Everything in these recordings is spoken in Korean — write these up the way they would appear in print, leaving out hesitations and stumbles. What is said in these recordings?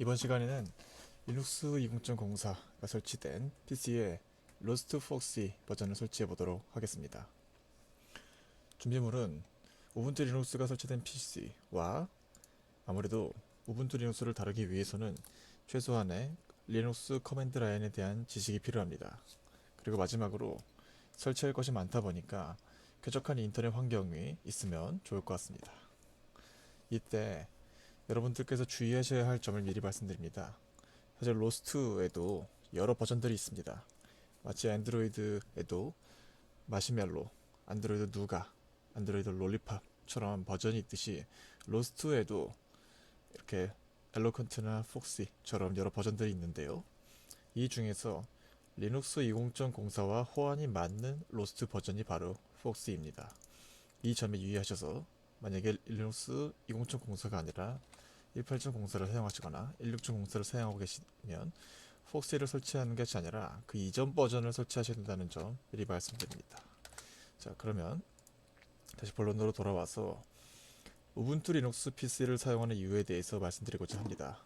이번 시간에는 리눅스 20.04가 설치된 PC에 로스트 폭시 버전을 설치해 보도록 하겠습니다. 준비물은 우분투 리눅스가 설치된 PC와 아무래도 우분투 리눅스를 다루기 위해서는 최소한의 리눅스 커맨드 라인에 대한 지식이 필요합니다. 그리고 마지막으로 설치할 것이 많다 보니까 쾌적한 인터넷 환경이 있으면 좋을 것 같습니다. 이때 여러분들께서 주의하셔야 할 점을 미리 말씀드립니다. 사실 로스트에도 여러 버전들이 있습니다. 마치 안드로이드에도 마시멜로, 안드로이드 누가, 안드로이드 롤리팝처럼 버전이 있듯이 로스트에도 이렇게 엘로컨트나 폭시처럼 여러 버전들이 있는데요. 이 중에서 리눅스 20.04와 호환이 맞는 로스트 버전이 바로 폭시입니다. 이 점에 유의하셔서 만약에 리눅스 20.04가 아니라 18.04를 사용하시거나 16.04를 사용하고 계시면 폭시를 설치하는 것이 아니라 그 이전 버전을 설치하셔야 된다는 점 미리 말씀드립니다. 자, 그러면 다시 본론으로 돌아와서 우분투 리눅스 PC를 사용하는 이유에 대해서 말씀드리고자 합니다.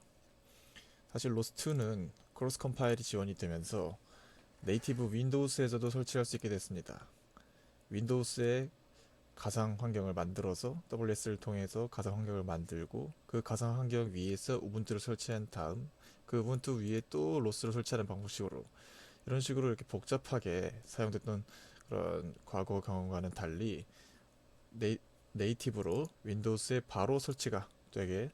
사실 로스트는 크로스 컴파일이 지원이 되면서 네이티브 윈도우스에서도 설치할 수 있게 됐습니다. 윈도우스에 가상 환경을 만들어서 WS를 통해서 가상 환경을 만들고 그 가상 환경 위에서 우분투를 설치한 다음 그 우분투 위에 또 로스를 설치하는 방식으로 이런 식으로 이렇게 복잡하게 사용됐던 그런 과거 경험과는 달리 네이티브로 윈도우스에 바로 설치가 되게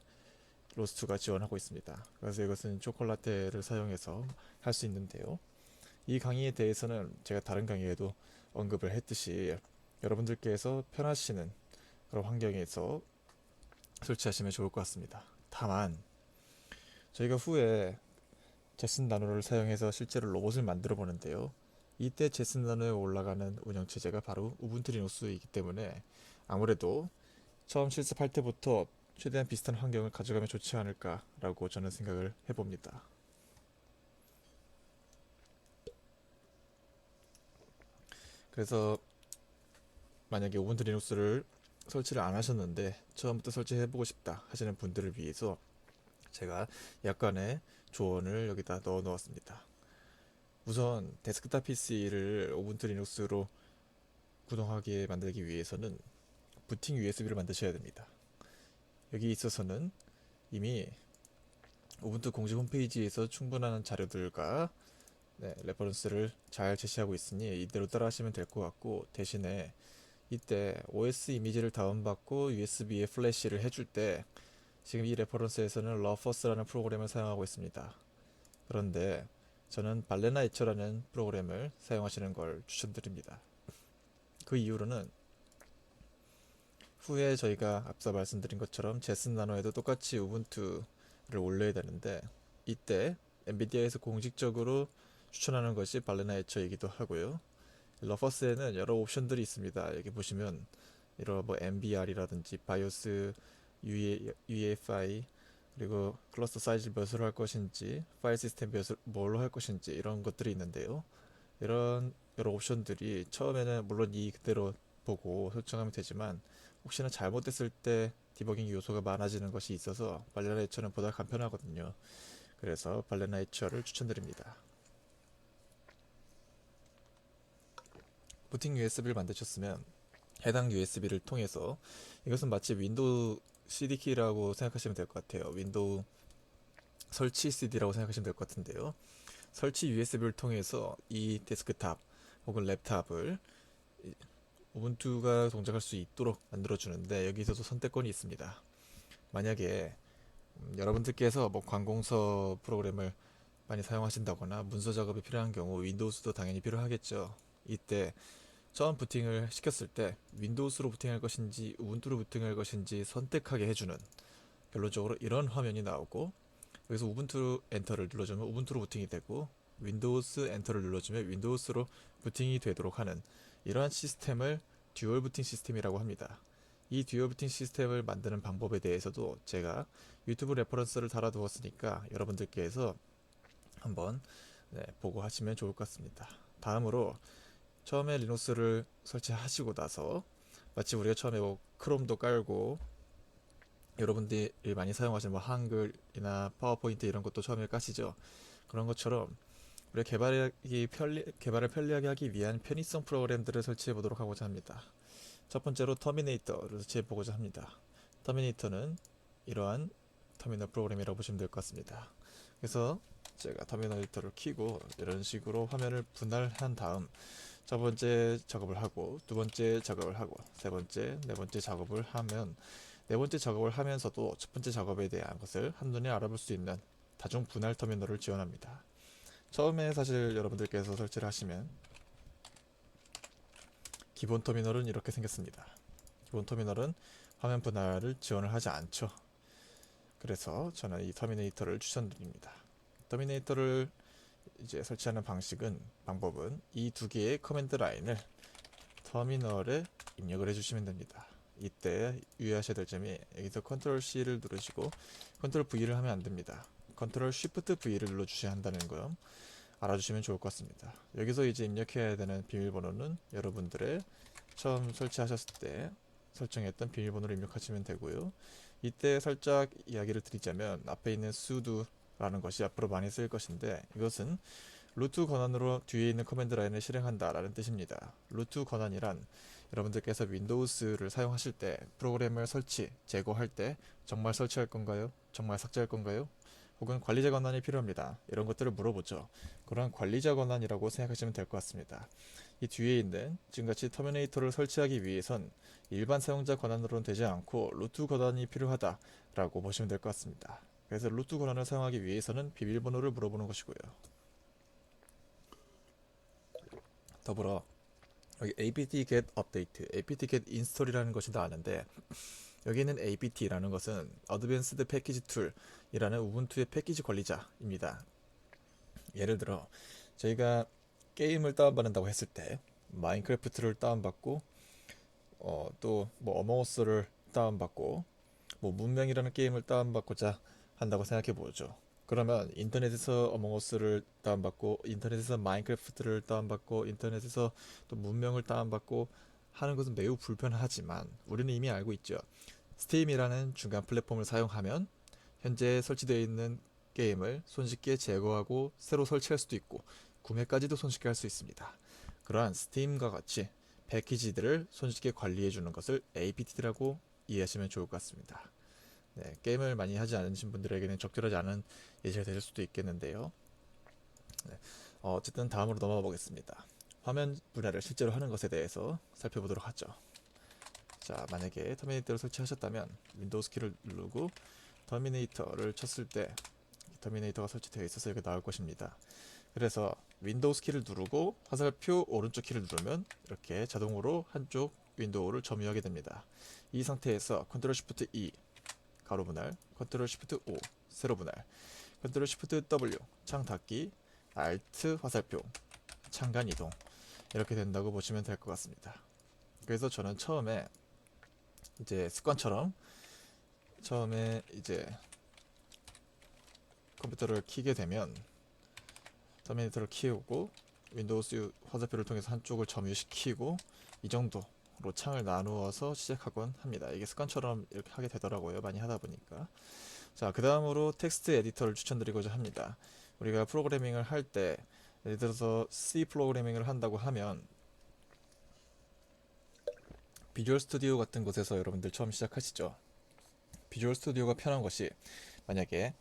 로스트가 지원하고 있습니다. 그래서 이것은 초콜라테를 사용해서 할 수 있는데요. 이 강의에 대해서는 제가 다른 강의에도 언급을 했듯이 여러분들께서 편하시는 그런 환경에서 설치하시면 좋을 것 같습니다. 다만 저희가 후에 제슨 나노를 사용해서 실제로 로봇을 만들어 보는데요. 이때 제슨 나노에 올라가는 운영체제가 바로 우분투 리눅스이기 때문에 아무래도 처음 실습할 때부터 최대한 비슷한 환경을 가져가면 좋지 않을까라고 저는 생각을 해봅니다. 그래서 만약에 우분투 리눅스를 설치를 안 하셨는데 처음부터 설치해보고 싶다 하시는 분들을 위해서 제가 약간의 조언을 여기다 넣어 놓았습니다. 우선 데스크탑 PC를 우분투 리눅스로 구동하게 만들기 위해서는 부팅 USB를 만드셔야 됩니다. 여기 있어서는 이미 우분투 공식 홈페이지에서 충분한 자료들과 레퍼런스를 잘 제시하고 있으니 이대로 따라 하시면 될 것 같고, 대신에 이때 OS 이미지를 다운받고 USB에 플래시를 해줄 때 지금 이 레퍼런스에서는 러퍼스라는 프로그램을 사용하고 있습니다. 그런데 저는 발레나 에처라는 프로그램을 사용하시는 걸 추천드립니다. 그 이유로는 후에 저희가 앞서 말씀드린 것처럼 제슨 나노에도 똑같이 우분투를 올려야 되는데 이때 엔비디아에서 공식적으로 추천하는 것이 발레나 에처이기도 하고요. 러퍼스에는 여러 옵션들이 있습니다. 여기 보시면 이런 뭐 MBR이라든지 바이오스 UEFI 그리고 클러스터 사이즈 몇으로 할 것인지 파일 시스템 몇을 뭘로 할 것인지 이런 것들이 있는데요. 이런 여러 옵션들이 처음에는 물론 이 그대로 보고 설정하면 되지만 혹시나 잘못됐을 때 디버깅 요소가 많아지는 것이 있어서 발레나 에처는 보다 간편하거든요. 그래서 발레나 에처를 추천드립니다. 부팅 USB를 만드셨으면 해당 USB를 통해서 이것은 마치 윈도우 CD키라고 생각하시면 될 것 같아요. 윈도우 설치 CD라고 생각하시면 될 것 같은데요. 설치 USB를 통해서 이 데스크탑 혹은 랩탑을 우분투가 동작할 수 있도록 만들어주는데 여기서도 선택권이 있습니다. 만약에 여러분들께서 뭐 관공서 프로그램을 많이 사용하신다거나 문서 작업이 필요한 경우 윈도우스도 당연히 필요하겠죠. 이때 처음 부팅을 시켰을 때 윈도우스로 부팅할 것인지 우분투로 부팅할 것인지 선택하게 해주는 결론적으로 이런 화면이 나오고, 여기서 우분투 엔터를 눌러주면 우분투로 부팅이 되고 윈도우스 엔터를 눌러주면 윈도우스로 부팅이 되도록 하는 이러한 시스템을 듀얼 부팅 시스템이라고 합니다. 이 듀얼 부팅 시스템을 만드는 방법에 대해서도 제가 유튜브 레퍼런스를 달아두었으니까 여러분들께서 한번 보고 하시면 좋을 것 같습니다. 다음으로 처음에 리눅스를 설치하시고 나서 마치 우리가 처음에 뭐 크롬도 깔고 여러분들이 많이 사용하시는 뭐 한글이나 파워포인트 이런 것도 처음에 까시죠. 그런 것처럼 우리 개발을 편리하게 하기 위한 편의성 프로그램들을 설치해 보도록 하고자 합니다. 첫 번째로 터미네이터를 설치해 보고자 합니다. 터미네이터는 이러한 터미널 프로그램이라고 보시면 될 것 같습니다. 그래서 제가 터미네이터를 켜고 이런 식으로 화면을 분할한 다음 첫 번째 작업을 하고 두 번째 작업을 하고 세 번째, 네 번째 작업을 하면 네 번째 작업을 하면서도 첫 번째 작업에 대한 것을 한눈에 알아볼 수 있는 다중 분할 터미널을 지원합니다. 처음에 사실 여러분들께서 설치를 하시면 기본 터미널은 이렇게 생겼습니다. 기본 터미널은 화면 분할을 지원을 하지 않죠. 그래서 저는 이 터미네이터를 추천드립니다. 터미네이터를 이제 설치하는 방법은 이 두 개의 커맨드 라인을 터미널에 입력을 해주시면 됩니다. 이때 유의하셔야 될 점이 여기서 컨트롤 C를 누르시고 컨트롤 V를 하면 안 됩니다. 컨트롤 Shift V를 눌러주셔야 한다는 거 알아주시면 좋을 것 같습니다. 여기서 이제 입력해야 되는 비밀번호는 여러분들의 처음 설치하셨을 때 설정했던 비밀번호를 입력하시면 되고요. 이때 살짝 이야기를 드리자면 앞에 있는 sudo라는 것이 앞으로 많이 쓰일 것인데 이것은 루트 권한으로 뒤에 있는 커맨드 라인을 실행한다 라는 뜻입니다. 루트 권한이란 여러분들께서 윈도우스를 사용하실 때 프로그램을 제거할 때 정말 설치할 건가요? 정말 삭제할 건가요? 혹은 관리자 권한이 필요합니다. 이런 것들을 물어보죠. 그러한 관리자 권한이라고 생각하시면 될 것 같습니다. 이 뒤에 있는 지금같이 터미네이터를 설치하기 위해선 일반 사용자 권한으로는 되지 않고 루트 권한이 필요하다라고 보시면 될 것 같습니다. 그래서 루트 권한을 사용하기 위해서는 비밀번호를 물어보는 것이고요. 더불어 여기 apt-get update, apt-get install이라는 것이 나왔는데 여기는 apt라는 것은 Advanced Package Tool이라는 우분투의 패키지 관리자입니다. 예를 들어 저희가 게임을 다운받는다고 했을 때 마인크래프트를 다운받고 또 뭐 어몽어스를 다운받고 뭐 문명이라는 게임을 다운받고자 한다고 생각해 보죠. 그러면 인터넷에서 어몽어스를 다운받고 인터넷에서 마인크래프트를 다운받고 인터넷에서 또 문명을 다운받고 하는 것은 매우 불편하지만 우리는 이미 알고 있죠. 스팀이라는 중간 플랫폼을 사용하면 현재 설치되어 있는 게임을 손쉽게 제거하고 새로 설치할 수도 있고 구매까지도 손쉽게 할 수 있습니다. 그러한 스팀과 같이 패키지들을 손쉽게 관리해 주는 것을 apt라고 이해하시면 좋을 것 같습니다. 네, 게임을 많이 하지 않으신 분들에게는 적절하지 않은 예시가 될 수도 있겠는데요. 네, 어쨌든 다음으로 넘어가 보겠습니다. 화면 분할을 실제로 하는 것에 대해서 살펴보도록 하죠. 자, 만약에 터미네이터를 설치하셨다면 윈도우스 키를 누르고 터미네이터를 쳤을 때 터미네이터가 설치되어 있어서 이렇게 나올 것입니다. 그래서 윈도우스 키를 누르고 화살표 오른쪽 키를 누르면 이렇게 자동으로 한쪽 윈도우를 점유하게 됩니다. 이 상태에서 컨트롤 쉬프트 E 가로 분할, 컨트롤 쉬프트 O 세로 분할, 컨트롤 쉬프트 W 창 닫기, 알트 화살표 창간 이동 이렇게 된다고 보시면 될 것 같습니다. 그래서 저는 처음에 이제 습관처럼 처음에 이제 컴퓨터를 키게 되면 터미네이터를 키우고 윈도우스 화살표를 통해서 한쪽을 점유시키고 이 정도로 창을 나누어서 시작하곤 합니다. 이게 습관처럼 이렇게 하게 되더라고요. 많이 하다 보니까. 자, 그 다음으로 텍스트 에디터를 추천드리고자 합니다. 우리가 프로그래밍을 할 때 예를 들어서 C 프로그래밍을 한다고 하면 비주얼 스튜디오 같은 곳에서 여러분들 처음 시작하시죠. 비주얼 스튜디오가 편한 것이 만약에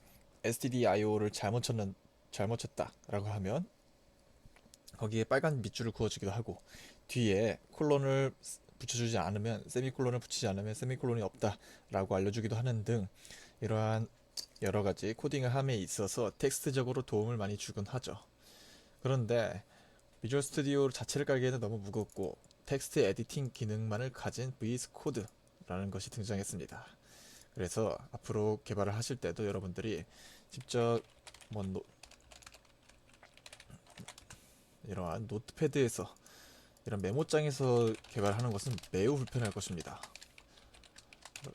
stdio를 잘못 쳤다라고 하면 거기에 빨간 밑줄을 그어주기도 하고 뒤에 콜론을 붙여주지 않으면 세미콜론을 붙이지 않으면 세미콜론이 없다라고 알려주기도 하는 등 이러한 여러가지 코딩을 함에 있어서 텍스트적으로 도움을 많이 주곤 하죠. 그런데 비주얼 스튜디오 자체를 깔기에는 너무 무겁고 텍스트 에디팅 기능만을 가진 VS 코드라는 것이 등장했습니다. 그래서 앞으로 개발을 하실 때도 여러분들이 직접 뭐 이러한 노트패드에서 이런 메모장에서 개발하는 것은 매우 불편할 것입니다.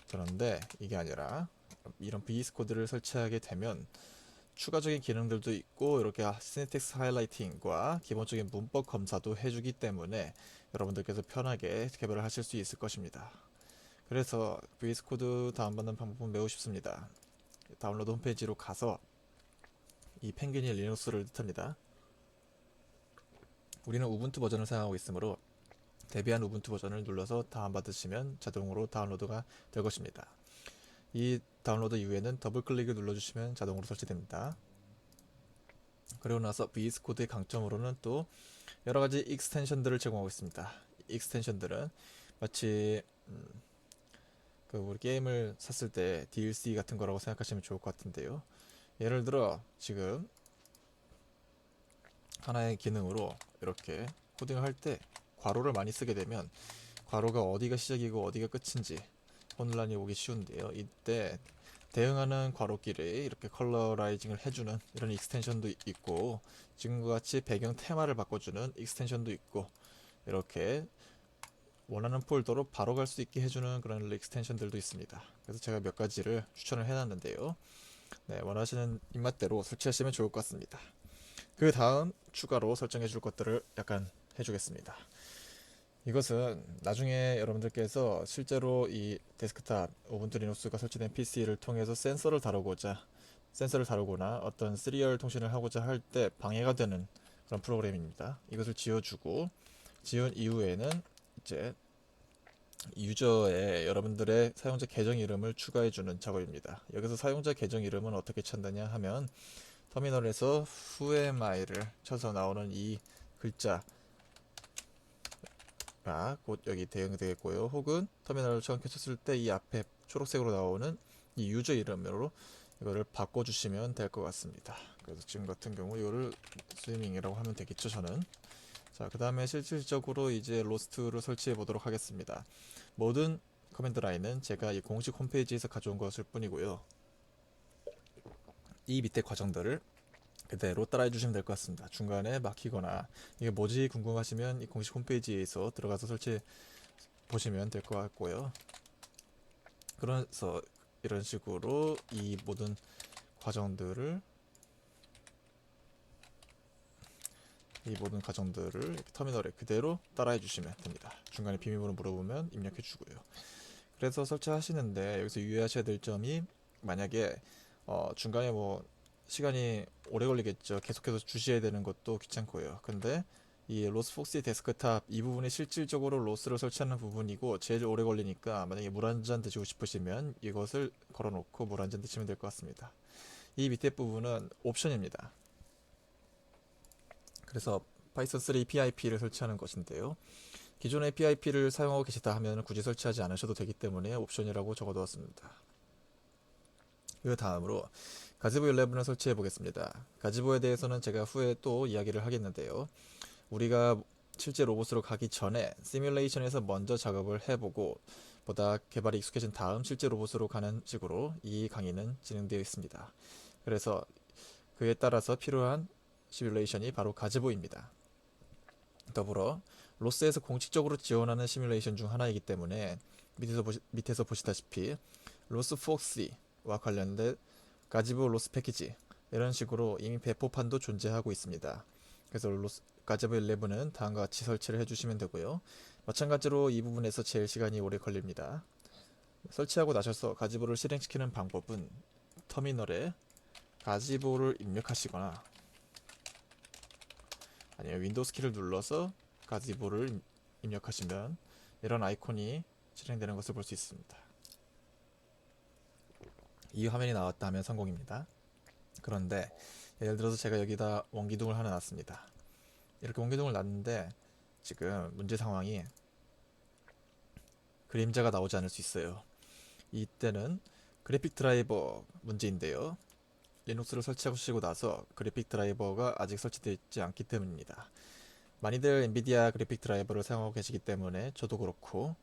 그런데 이게 아니라 이런 VS 코드를 설치하게 되면 추가적인 기능들도 있고 이렇게 시녟스 하이라이팅과 기본적인 문법 검사도 해주기 때문에 여러분들께서 편하게 개발을 하실 수 있을 것입니다. 그래서 VS 코드 다운받는 방법은 매우 쉽습니다. 다운로드 홈페이지로 가서 이 펭귄이 리눅스를 뜻합니다. 우리는 우분투 버전을 사용하고 있으므로 대비한 우분투 버전을 눌러서 다운받으시면 자동으로 다운로드가 될 것입니다. 이 다운로드 이후에는 더블 클릭을 눌러주시면 자동으로 설치됩니다. 그리고 나서 VS 코드의 강점으로는 또 여러가지 익스텐션들을 제공하고 있습니다. 익스텐션들은 마치 그 우리 게임을 샀을 때 DLC 같은 거라고 생각하시면 좋을 것 같은데요. 예를 들어 지금 하나의 기능으로 이렇게 코딩을 할 때 괄호를 많이 쓰게 되면 괄호가 어디가 시작이고 어디가 끝인지 혼란이 오기 쉬운데요. 이때 대응하는 괄호끼리 이렇게 컬러라이징을 해주는 이런 익스텐션도 있고, 지금과 같이 배경 테마를 바꿔주는 익스텐션도 있고, 이렇게 원하는 폴더로 바로 갈 수 있게 해주는 그런 익스텐션들도 있습니다. 그래서 제가 몇 가지를 추천을 해놨는데요. 네, 원하시는 입맛대로 설치하시면 좋을 것 같습니다. 그 다음 추가로 설정해 줄 것들을 약간 해주겠습니다. 이것은 나중에 여러분들께서 실제로 이 데스크탑 우분투 리눅스가 설치된 PC를 통해서 센서를 다루거나 어떤 시리얼 통신을 하고자 할 때 방해가 되는 그런 프로그램입니다. 이것을 지워주고, 지운 이후에는 이제 유저의 여러분들의 사용자 계정 이름을 추가해주는 작업입니다. 여기서 사용자 계정 이름은 어떻게 찾느냐 하면 터미널에서 whoamI를 쳐서 나오는 이 글자 곧 여기 대응이 되겠고요. 혹은 터미널을 처음 켜쳤을 때 이 앞에 초록색으로 나오는 이 유저 이름으로 이거를 바꿔주시면 될 것 같습니다. 그래서 지금 같은 경우 이거를 스위밍이라고 하면 되겠죠, 저는. 자, 그 다음에 실질적으로 이제 로스트를 설치해 보도록 하겠습니다. 모든 커맨드 라인은 제가 이 공식 홈페이지에서 가져온 것일 뿐이고요. 이 밑에 과정들을 그대로 따라해 주시면 될 것 같습니다. 중간에 막히거나 이게 뭐지 궁금하시면 이 공식 홈페이지에서 들어가서 설치 보시면 될 것 같고요. 그래서 이런 식으로 이 모든 과정들을 터미널에 그대로 따라해 주시면 됩니다. 중간에 비밀번호 물어보면 입력해 주고요. 그래서 설치하시는데 여기서 유의하셔야 될 점이, 만약에 중간에 뭐 시간이 오래 걸리겠죠. 계속해서 주시해야 되는 것도 귀찮고요. 근데 이 로스폭스의 데스크탑 이 부분이 실질적으로 로스를 설치하는 부분이고 제일 오래 걸리니까, 만약에 물 한 잔 드시고 싶으시면 이것을 걸어놓고 물 한 잔 드시면 될 것 같습니다. 이 밑에 부분은 옵션입니다. 그래서 파이썬 3 PIP를 설치하는 것인데요. 기존의 PIP를 사용하고 계시다 하면 굳이 설치하지 않으셔도 되기 때문에 옵션이라고 적어두었습니다. 그 다음으로 가지보 11을 설치해 보겠습니다. 가지보에 대해서는 제가 후에 또 이야기를 하겠는데요. 우리가 실제 로봇으로 가기 전에 시뮬레이션에서 먼저 작업을 해보고 보다 개발이 익숙해진 다음 실제 로봇으로 가는 식으로 이 강의는 진행되어 있습니다. 그래서 그에 따라서 필요한 시뮬레이션이 바로 가지보입니다. 더불어 로스에서 공식적으로 지원하는 시뮬레이션 중 하나이기 때문에 밑에서 보시다시피 로스 폭스와 관련된 가지보 로스 패키지, 이런 식으로 이미 배포판도 존재하고 있습니다. 그래서 가지보 11은 다음과 같이 설치를 해주시면 되고요. 마찬가지로 이 부분에서 제일 시간이 오래 걸립니다. 설치하고 나셔서 가지보를 실행시키는 방법은 터미널에 가지보를 입력하시거나 아니면 윈도우 키를 눌러서 가지보를 입력하시면 이런 아이콘이 실행되는 것을 볼 수 있습니다. 이 화면이 나왔다 하면 성공입니다. 그런데 예를 들어서 제가 여기다 원기둥을 하나 놨습니다. 이렇게 원기둥을 놨는데 지금 문제 상황이 그림자가 나오지 않을 수 있어요. 이때는 그래픽 드라이버 문제인데요. 리눅스를 설치하시고 나서 그래픽 드라이버가 아직 설치되어 있지 않기 때문입니다. 많이들 엔비디아 그래픽 드라이버를 사용하고 계시기 때문에 저도 그렇고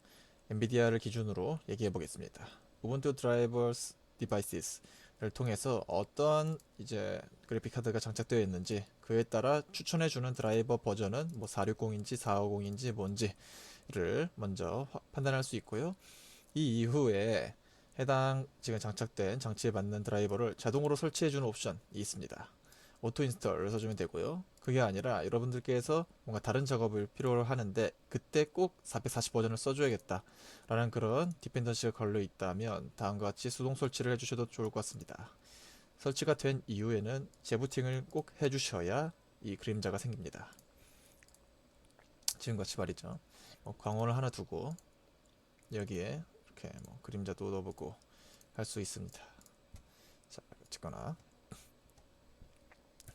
엔비디아를 기준으로 얘기해 보겠습니다. 우분투 드라이버스 디바이스를 통해서 어떤 이제 그래픽 카드가 장착되어 있는지 그에 따라 추천해주는 드라이버 버전은 뭐 460인지 450인지 뭔지를 먼저 판단할 수 있고요. 이 이후에 해당 지금 장착된 장치에 맞는 드라이버를 자동으로 설치해주는 옵션이 있습니다. 오토 인스톨을 써주면 되고요. 그게 아니라 여러분들께서 뭔가 다른 작업을 필요로 하는데 그때 꼭 440 버전을 써줘야겠다 라는 그런 디펜던시가 걸려 있다면 다음과 같이 수동 설치를 해주셔도 좋을 것 같습니다. 설치가 된 이후에는 재부팅을 꼭 해주셔야 이 그림자가 생깁니다. 지금같이 말이죠. 광원을 하나 두고 여기에 이렇게 그림자도 넣어보고 할 수 있습니다. 자, 어쨌거나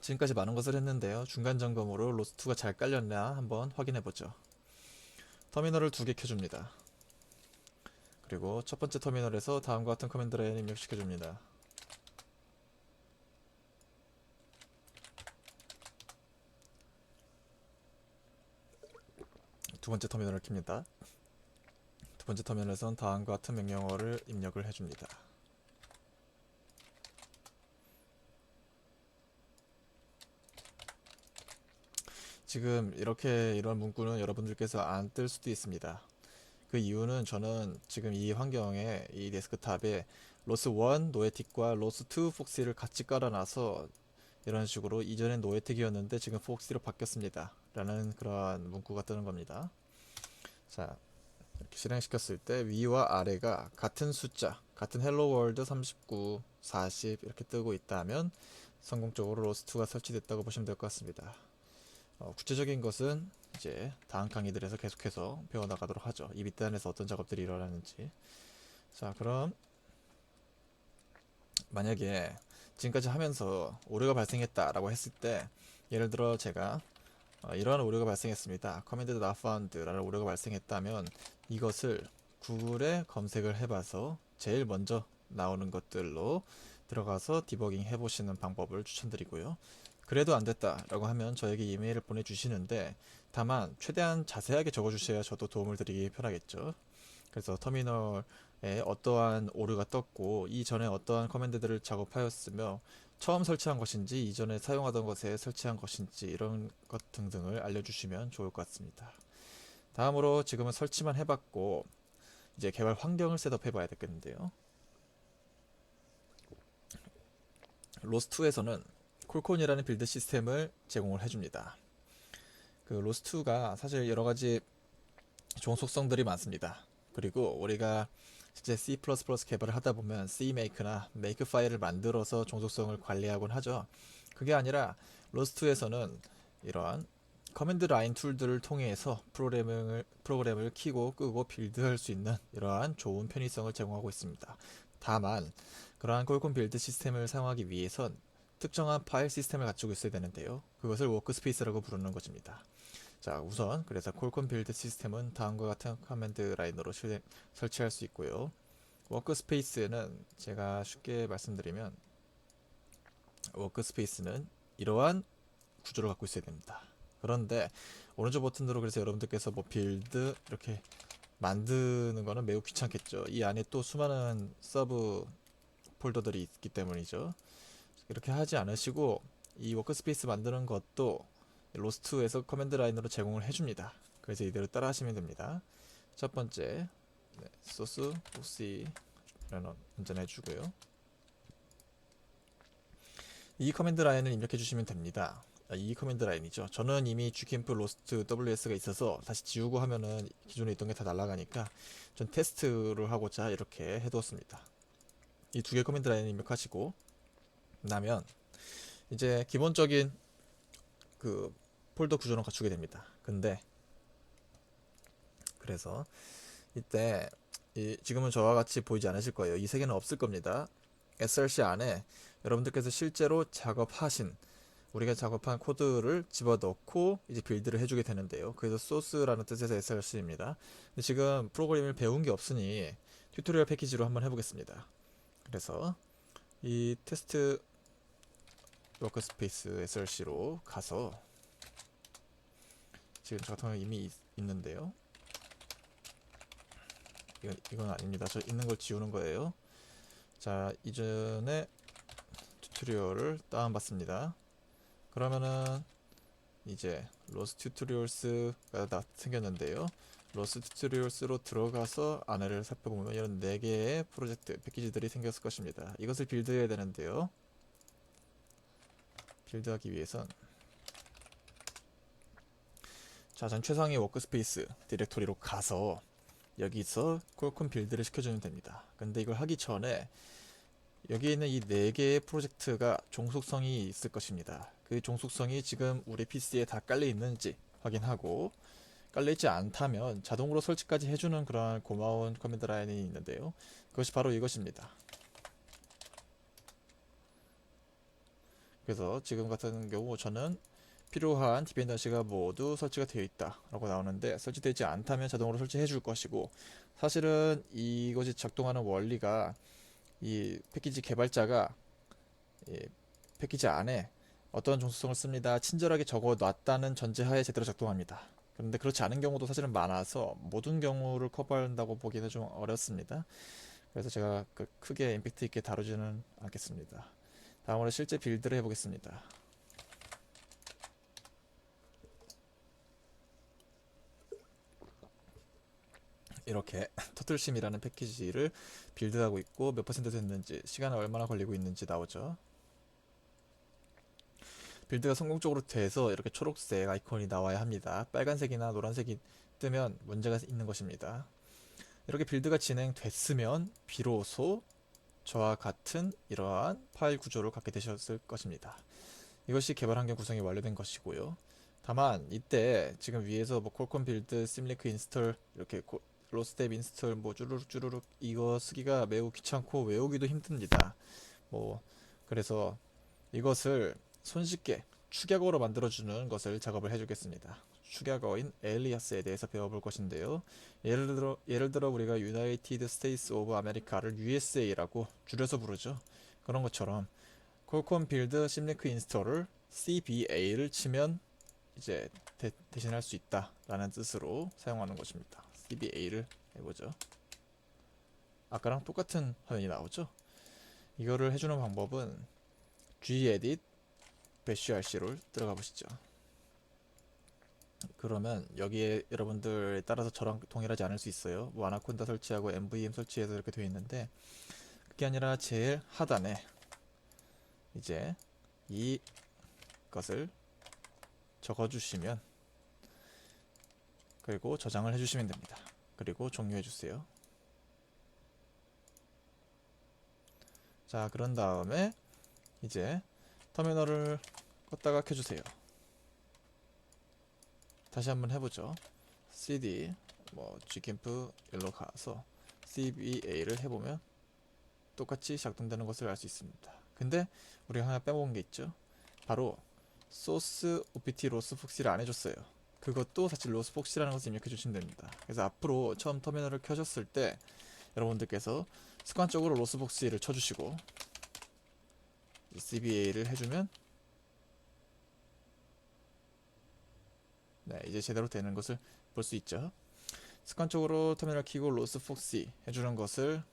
지금까지 많은 것을 했는데요. 중간 점검으로 로스2가 잘 깔렸나 한번 확인해보죠. 터미널을 2개 켜줍니다. 그리고 첫 번째 터미널에서 다음과 같은 커맨드 라인을 입력시켜줍니다. 두 번째 터미널을 켭니다. 두 번째 터미널에선 다음과 같은 명령어를 입력을 해줍니다. 지금 이렇게 이런 문구는 여러분들께서 안 뜰 수도 있습니다. 그 이유는 저는 지금 이 환경에 이 데스크탑에 로스1 노에틱과 로스2 폭시를 같이 깔아놔서 이런 식으로 이전엔 노에틱이었는데 지금 폭시로 바뀌었습니다 라는 그러한 문구가 뜨는 겁니다. 자, 이렇게 실행시켰을 때 위와 아래가 같은 숫자, 같은 헬로 월드 39, 40 이렇게 뜨고 있다면 성공적으로 로스2가 설치됐다고 보시면 될 것 같습니다. 구체적인 것은 이제 다음 강의들에서 계속해서 배워나가도록 하죠. 이 밑단에서 어떤 작업들이 일어나는지. 자, 그럼 만약에 지금까지 하면서 오류가 발생했다라고 했을 때 예를 들어 제가 이러한 오류가 발생했습니다. command not found 라는 오류가 발생했다면 이것을 구글에 검색을 해봐서 제일 먼저 나오는 것들로 들어가서 디버깅 해보시는 방법을 추천드리고요. 그래도 안됐다 라고 하면 저에게 이메일을 보내주시는데 다만 최대한 자세하게 적어주셔야 저도 도움을 드리기 편하겠죠. 그래서 터미널에 어떠한 오류가 떴고 이전에 어떠한 커맨드들을 작업하였으며 처음 설치한 것인지 이전에 사용하던 것에 설치한 것인지 이런 것 등등을 알려주시면 좋을 것 같습니다. 다음으로 지금은 설치만 해봤고 이제 개발 환경을 셋업해 봐야 되겠는데요. 로스2에서는 콜콘이라는 빌드 시스템을 제공을 해줍니다. 그 로스2가 사실 여러가지 좋은 속성들이 많습니다. 그리고 우리가 실제 C++ 개발을 하다 보면 CMake나 make 파일을 만들어서 종속성을 관리하곤 하죠. 그게 아니라 로스2에서는 이러한 커맨드 라인 툴들을 통해서 프로그램을 키고 끄고 빌드할 수 있는 이러한 좋은 편의성을 제공하고 있습니다. 다만 그러한 콜콘 빌드 시스템을 사용하기 위해선 특정한 파일 시스템을 갖추고 있어야 되는데요. 그것을 워크스페이스라고 부르는 것입니다. 자, 우선 그래서 콜콘 빌드 시스템은 다음과 같은 커맨드 라인으로 설치할 수 있고요. 워크스페이스는 제가 쉽게 말씀드리면 워크스페이스는 이러한 구조를 갖고 있어야 됩니다. 그런데 오른쪽 버튼으로 그래서 여러분들께서 뭐 빌드 이렇게 만드는 거는 매우 귀찮겠죠. 이 안에 또 수많은 서브 폴더들이 있기 때문이죠. 이렇게 하지 않으시고 이 워크스페이스 만드는 것도 로스2에서 커맨드 라인으로 제공을 해줍니다. 그래서 이대로 따라 하시면 됩니다. 첫 번째 소스oc라는 언제나 해주고요. 이 커맨드 라인을 입력해 주시면 됩니다. 이 커맨드 라인이죠. 저는 이미 gcamp 로스트 WS가 있어서 다시 지우고 하면은 기존에 있던 게 다 날아가니까 전 테스트를 하고자 이렇게 해두었습니다. 이 두 개 커맨드 라인을 입력하시고 나면 이제 기본적인 그 폴더 구조는 갖추게 됩니다. 근데 그래서 이때 지금은 저와 같이 보이지 않으실 거예요. 이 세 개는 없을 겁니다. SRC 안에 여러분들께서 실제로 작업하신 우리가 작업한 코드를 집어넣고 이제 빌드를 해주게 되는데요. 그래서 소스라는 뜻에서 SRC입니다. 근데 지금 프로그램을 배운 게 없으니 튜토리얼 패키지로 한번 해보겠습니다. 그래서 이 테스트 워크스페이스 SRC로 가서 지금 저 같은 경우는 이미 있는데요. 이건 아닙니다. 저 있는 걸 지우는 거예요. 자, 이전에 튜토리얼을 다운받습니다. 그러면은 이제 로스 튜토리얼스가 다 생겼는데요. 로스 튜토리얼스로 들어가서 안에를 살펴보면 이런 4개의 프로젝트 패키지들이 생겼을 것입니다. 이것을 빌드해야 되는데요. 빌드하기 위해선 자, 전 최상위 워크스페이스 디렉토리로 가서 여기서 퀄컴 빌드를 시켜주면 됩니다. 근데 이걸 하기 전에 여기에 있는 이 4개의 프로젝트가 종속성이 있을 것입니다. 그 종속성이 지금 우리 PC에 다 깔려 있는지 확인하고, 깔려 있지 않다면 자동으로 설치까지 해주는 그런 고마운 커맨드 라인이 있는데요. 그것이 바로 이것입니다. 그래서 지금 같은 경우 저는 필요한 디펜던시가 모두 설치가 되어 있다 라고 나오는데, 설치되지 않다면 자동으로 설치해 줄 것이고, 사실은 이것이 작동하는 원리가 이 패키지 개발자가 이 패키지 안에 어떤 종속성을 씁니다 친절하게 적어 놨다는 전제하에 제대로 작동합니다. 그런데 그렇지 않은 경우도 사실은 많아서 모든 경우를 커버한다고 보기는 좀 어렵습니다. 그래서 제가 크게 임팩트 있게 다루지는 않겠습니다. 다음으로 실제 빌드를 해보겠습니다. 이렇게 터틀심이라는 패키지를 빌드하고 있고, 몇 퍼센트 됐는지, 시간이 얼마나 걸리고 있는지 나오죠. 빌드가 성공적으로 돼서 이렇게 초록색 아이콘이 나와야 합니다. 빨간색이나 노란색이 뜨면 문제가 있는 것입니다. 이렇게 빌드가 진행됐으면 비로소 저와 같은 이러한 파일 구조를 갖게 되셨을 것입니다. 이것이 개발 환경 구성이 완료된 것이고요. 다만 이때 지금 위에서 뭐 퀄컴 빌드, 심리크 인스톨, 이렇게 로스텝 인스톨 뭐 쭈루룩 이거 쓰기가 매우 귀찮고 외우기도 힘듭니다. 뭐 그래서 이것을 손쉽게 축약어로 만들어주는 것을 작업을 해주겠습니다. 축약어인 엘리아스에 대해서 배워볼 것인데요. 예를 들어 우리가 United States of America를 USA라고 줄여서 부르죠. 그런 것처럼 퀄컴 빌드 심리크 인스톨을 CBA를 치면 이제 대신할 수 있다라는 뜻으로 사용하는 것입니다. CBA를 해보죠. 아까랑 똑같은 화면이 나오죠. 이거를 해주는 방법은 gedit bashrc를 들어가 보시죠. 그러면 여기에 여러분들에 따라서 저랑 동일하지 않을 수 있어요. 뭐 아나콘다 설치하고 MVM 설치해서 이렇게 되어 있는데, 그게 아니라 제일 하단에 이제 이것을 적어주시면, 그리고 저장을 해주시면 됩니다. 그리고 종료해주세요. 자, 그런 다음에 이제 터미널을 껐다가 켜주세요. 다시 한번 해보죠. cd 뭐 gcamp 일로 가서 cba를 해보면 똑같이 작동되는 것을 알 수 있습니다. 근데 우리가 하나 빼먹은 게 있죠. 바로 소스 opt 로스폭시를 안 해줬어요. 그것도 사실 로스폭시라는 것을 입력해 주시면 됩니다. 그래서 앞으로 처음 터미널을 켜셨을 때 여러분들께서 습관적으로 로스폭시를 쳐주시고 cba를 해주면 네, 이제 제대로 되는 것을 볼 수 있죠. 습관적으로 터미널 키고 로스폭시 해주는 것을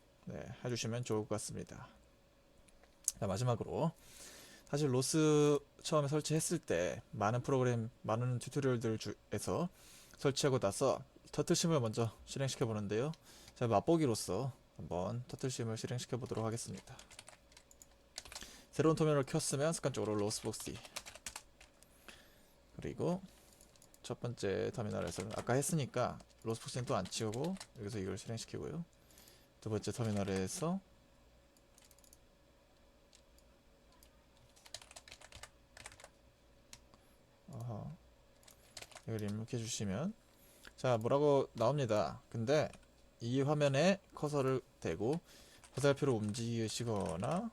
해주시면 좋을 것 같습니다. 자, 마지막으로 사실 로스 처음에 설치했을 때 많은 튜토리얼들 중에서 설치하고 나서 터틀심을 먼저 실행시켜 보는데요. 자, 맛보기로서 한번 터틀심을 실행시켜 보도록 하겠습니다. 새로운 터미널을 켰으면 습관적으로 로스폭시, 그리고 첫 번째 터미널에서는 아까 했으니까 로스폭시는 또 안 치우고 여기서 이걸 실행시키고요. 두 번째 터미널에서 이걸 입력해 주시면 자, 뭐라고 나옵니다. 근데 이 화면에 커서를 대고 화살표로 움직이시거나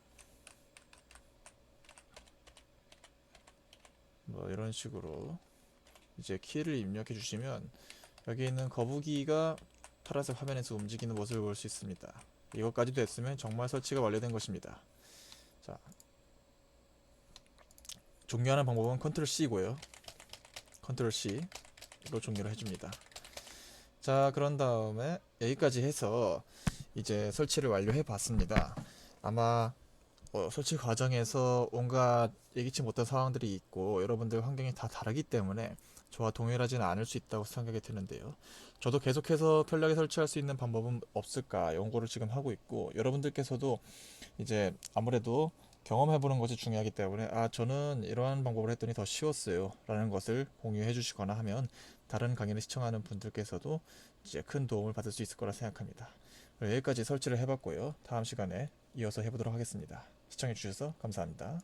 뭐 이런 식으로 이제 키를 입력해 주시면 여기 있는 거북이가 파란색 화면에서 움직이는 모습을 볼 수 있습니다. 이것까지 됐으면 정말 설치가 완료된 것입니다. 자, 종료하는 방법은 컨트롤 C고요. 컨트롤 C로 종료를 해줍니다. 자, 그런 다음에 여기까지 해서 이제 설치를 완료해 봤습니다. 아마 설치 과정에서 온갖 예기치 못한 상황들이 있고 여러분들 환경이 다 다르기 때문에 저와 동일하지는 않을 수 있다고 생각이 드는데요. 저도 계속해서 편리하게 설치할 수 있는 방법은 없을까 연구를 지금 하고 있고, 여러분들께서도 이제 아무래도 경험해보는 것이 중요하기 때문에 저는 이러한 방법을 했더니 더 쉬웠어요 라는 것을 공유해 주시거나 하면 다른 강의를 시청하는 분들께서도 이제 큰 도움을 받을 수 있을 거라 생각합니다. 여기까지 설치를 해봤고요. 다음 시간에 이어서 해보도록 하겠습니다. 시청해 주셔서 감사합니다.